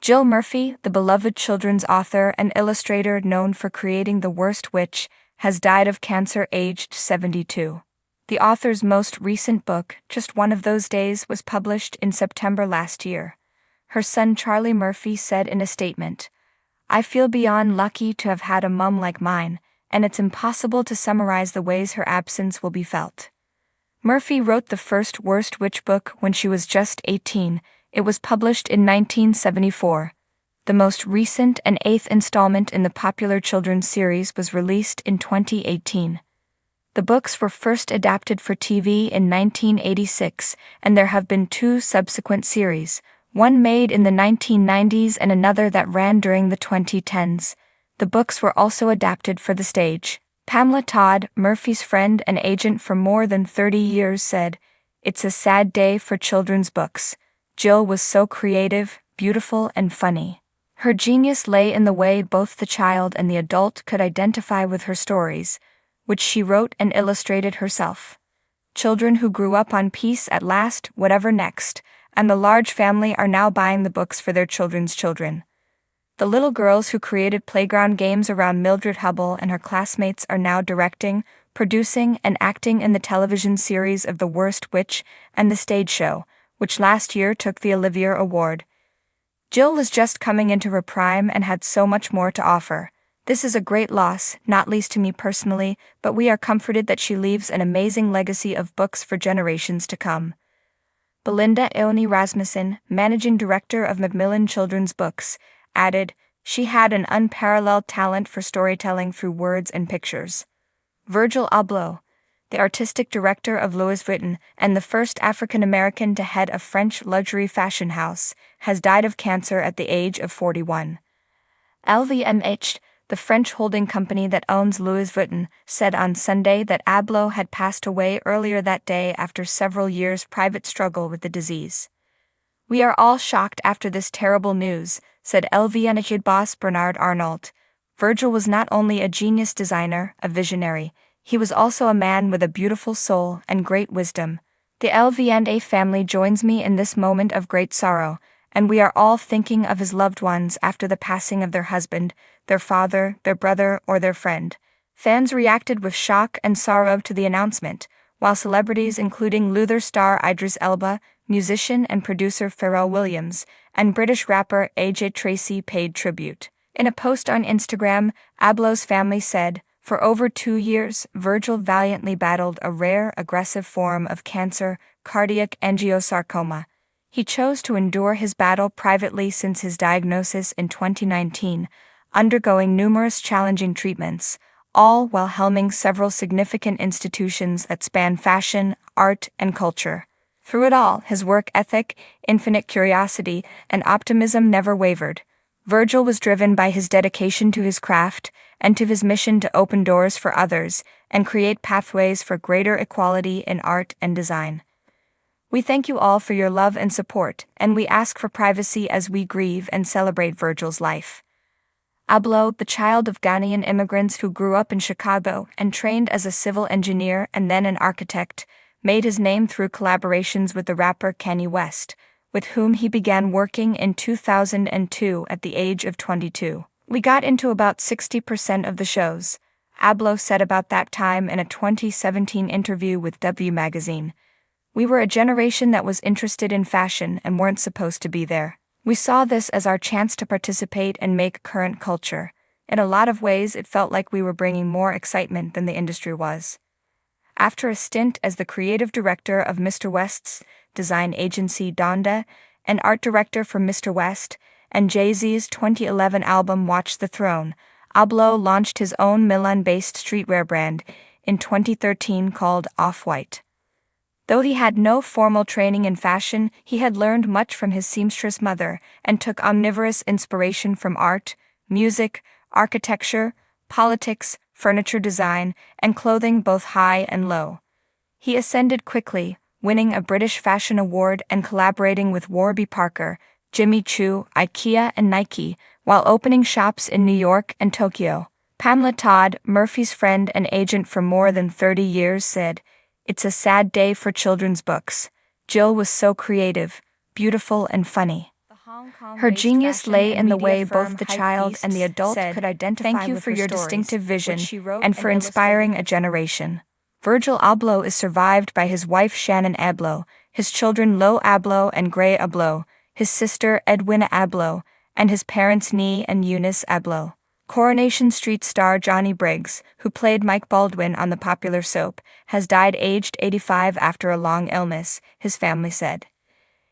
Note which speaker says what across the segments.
Speaker 1: Jill Murphy, the beloved children's author and illustrator known for creating The Worst Witch, has died of cancer aged 72. The author's most recent book, Just One of Those Days, was published in September last year. Her son Charlie Murphy said in a statement, "I feel beyond lucky to have had a mum like mine, and it's impossible to summarize the ways her absence will be felt." Murphy wrote the first Worst Witch book when she was just 18. It was published in 1974. The most recent and 8th installment in the popular children's series was released in 2018. The books were first adapted for TV in 1986, and there have been 2 subsequent series, one made in the 1990s and another that ran during the 2010s. The books were also adapted for the stage. Pamela Todd, Murphy's friend and agent for more than 30 years, said, "It's a sad day for children's books. Jill was so creative, beautiful, and funny. Her genius lay in the way both the child and the adult could identify with her stories, which she wrote and illustrated herself. Children who grew up on Peace at Last, Whatever Next, and The Large Family are now buying the books for their children's children. The little girls who created playground games around Mildred Hubble and her classmates are now directing, producing, and acting in the television series of The Worst Witch and the stage show, which last year took the Olivier Award. Jill was just coming into her prime and had so much more to offer. This is a great loss, not least to me personally, but we are comforted that she leaves an amazing legacy of books for generations to come." Belinda Eoni Rasmussen, managing director of Macmillan Children's Books, added, "She had an unparalleled talent for storytelling through words and pictures." Virgil Abloh, the artistic director of Louis Vuitton and the first African-American to head a French luxury fashion house, has died of cancer at the age of 41. LVMH, the French holding company that owns Louis Vuitton, said on Sunday that Abloh had passed away earlier that day after several years' private struggle with the disease. "We are all shocked after this terrible news," said LVMH boss Bernard Arnault. "Virgil was not only a genius designer, a visionary, he was also a man with a beautiful soul and great wisdom. The LVMH family joins me in this moment of great sorrow, and we are all thinking of his loved ones after the passing of their husband, their father, their brother, or their friend." Fans reacted with shock and sorrow to the announcement, while celebrities including Luther star Idris Elba, musician and producer Pharrell Williams, and British rapper AJ Tracey paid tribute. In a post on Instagram, Abloh's family said, "For over 2 years, Virgil valiantly battled a rare, aggressive form of cancer, cardiac angiosarcoma. He chose to endure his battle privately since his diagnosis in 2019, undergoing numerous challenging treatments, all while helming several significant institutions that span fashion, art, and culture. Through it all, his work ethic, infinite curiosity, and optimism never wavered. Virgil was driven by his dedication to his craft and to his mission to open doors for others and create pathways for greater equality in art and design. We thank you all for your love and support, and we ask for privacy as we grieve and celebrate Virgil's life." Abloh, the child of Ghanaian immigrants who grew up in Chicago and trained as a civil engineer and then an architect, made his name through collaborations with the rapper Kanye West, with whom he began working in 2002 at the age of 22. "We got into about 60% of the shows," Abloh said about that time in a 2017 interview with W Magazine. "We were a generation that was interested in fashion and weren't supposed to be there. We saw this as our chance to participate and make current culture. In a lot of ways, it felt like we were bringing more excitement than the industry was." After a stint as the creative director of Mr. West's design agency Donda, and art director for Mr. West, and Jay-Z's 2011 album Watch the Throne, Abloh launched his own Milan-based streetwear brand in 2013 called Off-White. Though he had no formal training in fashion, he had learned much from his seamstress mother and took omnivorous inspiration from art, music, architecture, politics, furniture design, and clothing both high and low. He ascended quickly, winning a British Fashion Award and collaborating with Warby Parker, Jimmy Choo, IKEA, and Nike, while opening shops in New York and Tokyo. Pamela Todd, Murphy's friend and agent for more than 30 years, said, "It's a sad day for children's books. Jill was so creative, beautiful, and funny." Her genius lay in the way both the child and the adult could identify with her stories. Thank you for your distinctive vision and for inspiring a generation. Virgil Abloh is survived by his wife Shannon Abloh, his children Lo Abloh and Gray Abloh, his sister Edwina Abloh, and his parents Nee and Eunice Abloh. Coronation Street star Johnny Briggs, who played Mike Baldwin on the popular soap, has died aged 85 after a long illness, his family said.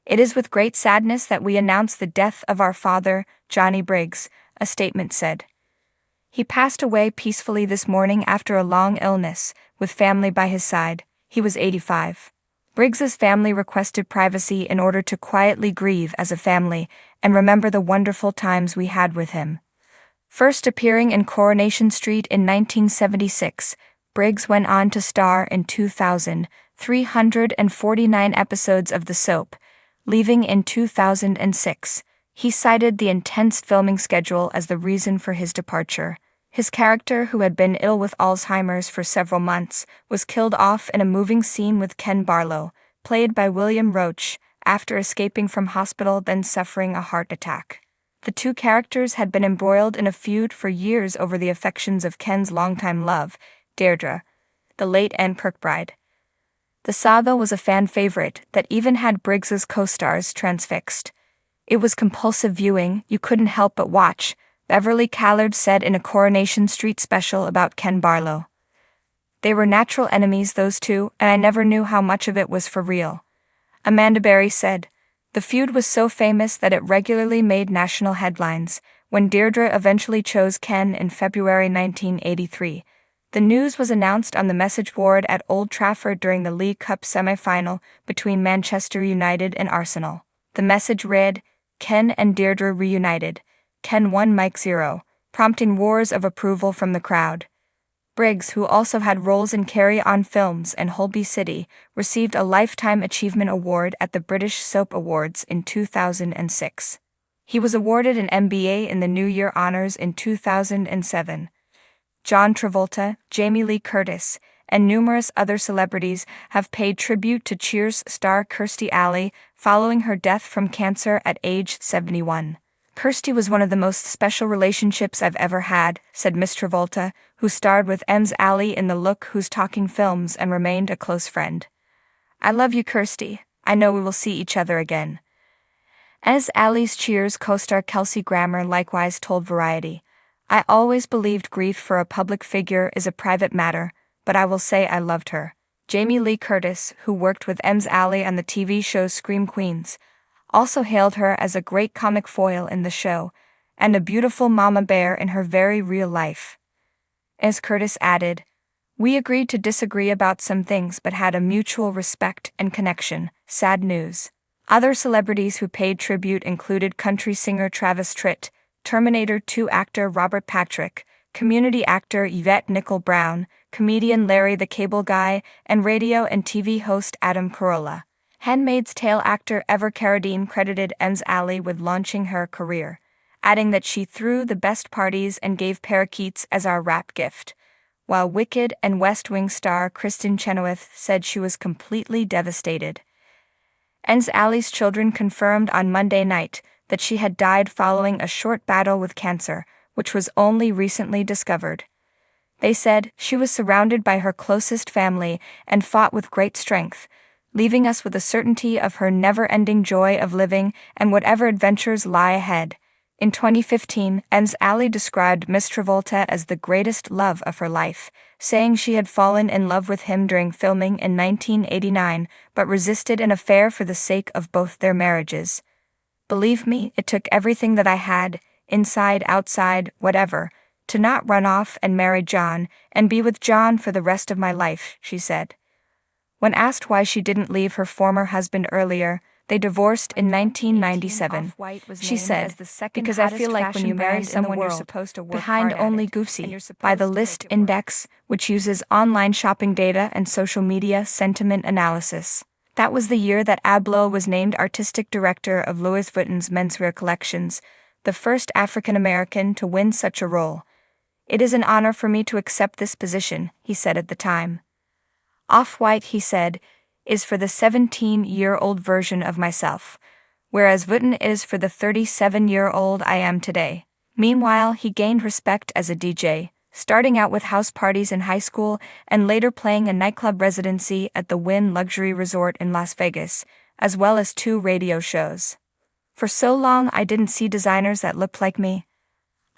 Speaker 1: It is with great sadness that we announce the death of our father, Johnny Briggs, a statement said. He passed away peacefully this morning after a long illness, with family by his side. He was 85. Briggs's family requested privacy in order to quietly grieve as a family and remember the wonderful times we had with him. First appearing in Coronation Street in 1976, Briggs went on to star in 2,349 episodes of the soap, leaving in 2006. He cited the intense filming schedule as the reason for his departure. His character, who had been ill with Alzheimer's for several months, was killed off in a moving scene with Ken Barlow, played by William Roach, after escaping from hospital then suffering a heart attack. The two characters had been embroiled in a feud for years over the affections of Ken's longtime love, Deirdre, the late Anne Kirkbride. The saga was a fan favorite that even had Briggs's co-stars transfixed. It was compulsive viewing, you couldn't help but watch, Beverly Callard said in a Coronation Street special about Ken Barlow. They were natural enemies, those two, and I never knew how much of it was for real. Amanda Berry said, the feud was so famous that it regularly made national headlines. When Deirdre eventually chose Ken in February 1983, the news was announced on the message board at Old Trafford during the League Cup semi-final between Manchester United and Arsenal. The message read, Ken and Deirdre reunited. Ken won Mike 0, prompting roars of approval from the crowd. Briggs, who also had roles in Carry On Films and Holby City, received a Lifetime Achievement Award at the British Soap Awards in 2006. He was awarded an MBA in the New Year Honours in 2007. John Travolta, Jamie Lee Curtis, and numerous other celebrities have paid tribute to Cheers star Kirstie Alley following her death from cancer at age 71. Kirstie was one of the most special relationships I've ever had, said Miss Travolta, who starred with Ems Alley in the Look Who's Talking films and remained a close friend. I love you, Kirstie. I know we will see each other again. Ems Alley's Cheers co-star Kelsey Grammer likewise told Variety, I always believed grief for a public figure is a private matter, but I will say I loved her. Jamie Lee Curtis, who worked with Ems Alley on the TV show Scream Queens, also hailed her as a great comic foil in the show, and a beautiful mama bear in her very real life. As Curtis added, we agreed to disagree about some things but had a mutual respect and connection. Sad news. Other celebrities who paid tribute included country singer Travis Tritt, Terminator 2 actor Robert Patrick, community actor Yvette Nicole Brown, comedian Larry the Cable Guy, and radio and TV host Adam Carolla. Handmaid's Tale actor Ever Carradine credited Ems Alley with launching her career, adding that she threw the best parties and gave parakeets as our wrap gift, while Wicked and West Wing star Kristen Chenoweth said she was completely devastated. Ems Alley's children confirmed on Monday night that she had died following a short battle with cancer, which was only recently discovered. They said she was surrounded by her closest family and fought with great strength, leaving us with the certainty of her never-ending joy of living and whatever adventures lie ahead. In 2015, Ems Alley described Miss Travolta as the greatest love of her life, saying she had fallen in love with him during filming in 1989 but resisted an affair for the sake of both their marriages. Believe me, it took everything that I had, inside, outside, whatever, to not run off and marry John and be with John for the rest of my life, she said. When asked why she didn't leave her former husband earlier, they divorced in 1997. She said, because I feel like when you marry someone you're supposed to work behind only Goofy, by the List Index, which uses online shopping data and social media sentiment analysis. That was the year that Abloh was named artistic director of Louis Vuitton's menswear collections, the first African-American to win such a role. It is an honor for me to accept this position, he said at the time. Off-White, he said, is for the 17-year-old version of myself. whereas Vuitton is for the 37-year-old I am today. Meanwhile, he gained respect as a DJ, starting out with house parties in high school and later playing a nightclub residency at the Wynn Luxury Resort in Las Vegas, as well as 2 radio shows. For so long I didn't see designers that looked like me.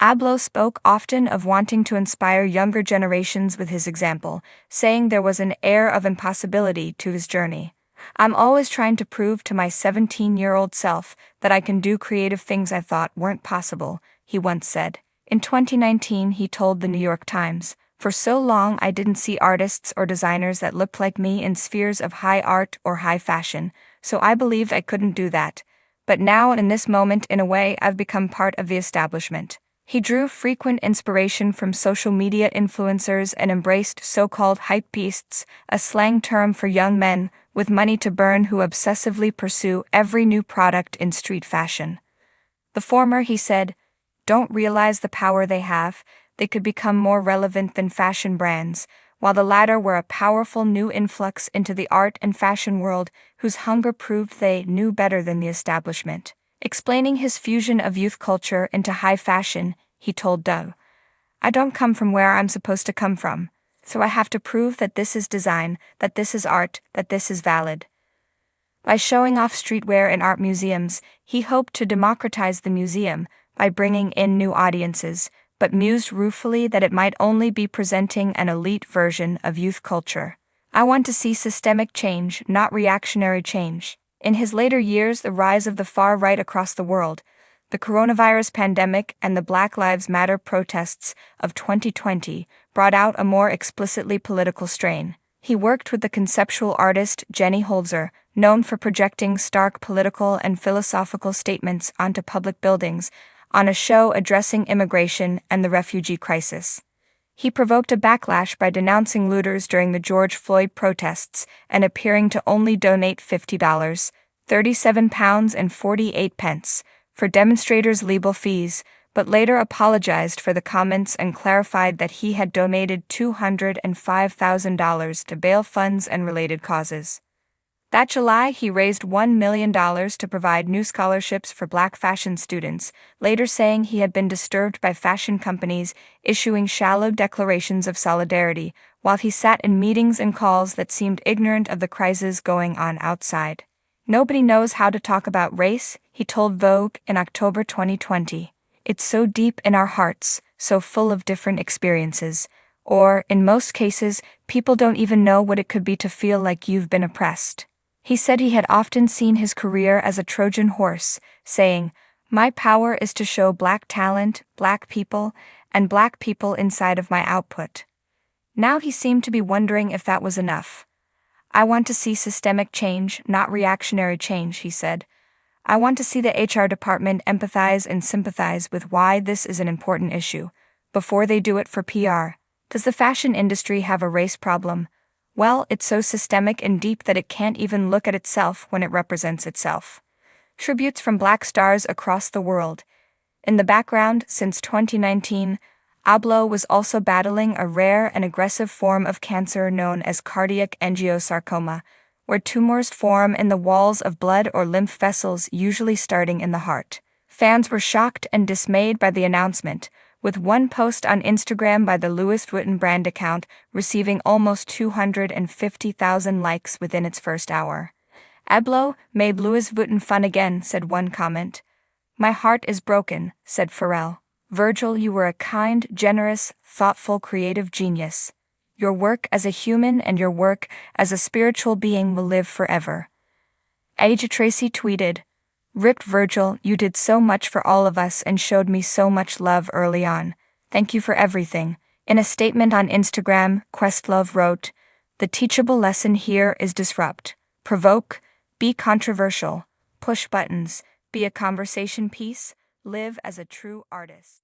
Speaker 1: Fllow spoke often of wanting to inspire younger generations with his example, saying there was an air of impossibility to his journey. I'm always trying to prove to my 17-year-old self that I can do creative things I thought weren't possible, he once said. In 2019, he told the New York Times, "For so long I didn't see artists or designers that looked like me in spheres of high art or high fashion, so I believed I couldn't do that. But now in this moment, in a way, I've become part of the establishment." He drew frequent inspiration from social media influencers and embraced so-called hypebeasts, a slang term for young men with money to burn who obsessively pursue every new product in street fashion. The former, he said, don't realize the power they have. They could become more relevant than fashion brands, while the latter were a powerful new influx into the art and fashion world whose hunger proved they knew better than the establishment. Explaining his fusion of youth culture into high fashion, he told Doug, "I don't come from where I'm supposed to come from, so I have to prove that this is design, that this is art, that this is valid." By showing off streetwear in art museums, he hoped to democratize the museum by bringing in new audiences, but mused ruefully that it might only be presenting an elite version of youth culture. "I want to see systemic change, not reactionary change." In his later years, the rise of the far right across the world, the coronavirus pandemic and the Black Lives Matter protests of 2020 brought out a more explicitly political strain. He worked with the conceptual artist Jenny Holzer, known for projecting stark political and philosophical statements onto public buildings, on a show addressing immigration and the refugee crisis. He provoked a backlash by denouncing looters during the George Floyd protests and appearing to only donate $50, £37.48, for demonstrators' legal fees, but later apologized for the comments and clarified that he had donated $205,000 to bail funds and related causes. That July, he raised $1 million to provide new scholarships for Black fashion students, later saying he had been disturbed by fashion companies issuing shallow declarations of solidarity, while he sat in meetings and calls that seemed ignorant of the crises going on outside. "Nobody knows how to talk about race," he told Vogue in October 2020. "It's so deep in our hearts, so full of different experiences. Or, in most cases, people don't even know what it could be to feel like you've been oppressed." He said he had often seen his career as a Trojan horse, saying, "My power is to show Black talent, Black people, and Black people inside of my output." Now he seemed to be wondering if that was enough. "I want to see systemic change, not reactionary change," he said. "I want to see the HR department empathize and sympathize with why this is an important issue, before they do it for PR. Does the fashion industry have a race problem? Well, it's so systemic and deep that it can't even look at itself when it represents itself." Tributes from Black stars across the world. In the background, since 2019, Fllow was also battling a rare and aggressive form of cancer known as cardiac angiosarcoma, where tumors form in the walls of blood or lymph vessels, usually starting in the heart. Fans were shocked and dismayed by the announcement, with one post on Instagram by the Louis Vuitton brand account receiving almost 250,000 likes within its first hour. "Fllow made Louis Vuitton fun again," said one comment. "My heart is broken," said Pharrell. "Virgil, you were a kind, generous, thoughtful, creative genius. Your work as a human and your work as a spiritual being will live forever." Aja Tracy tweeted, "Ripped Virgil, you did so much for all of us and showed me so much love early on. Thank you for everything." In a statement on Instagram, Questlove wrote, "The teachable lesson here is disrupt, provoke, be controversial, push buttons, be a conversation piece, live as a true artist."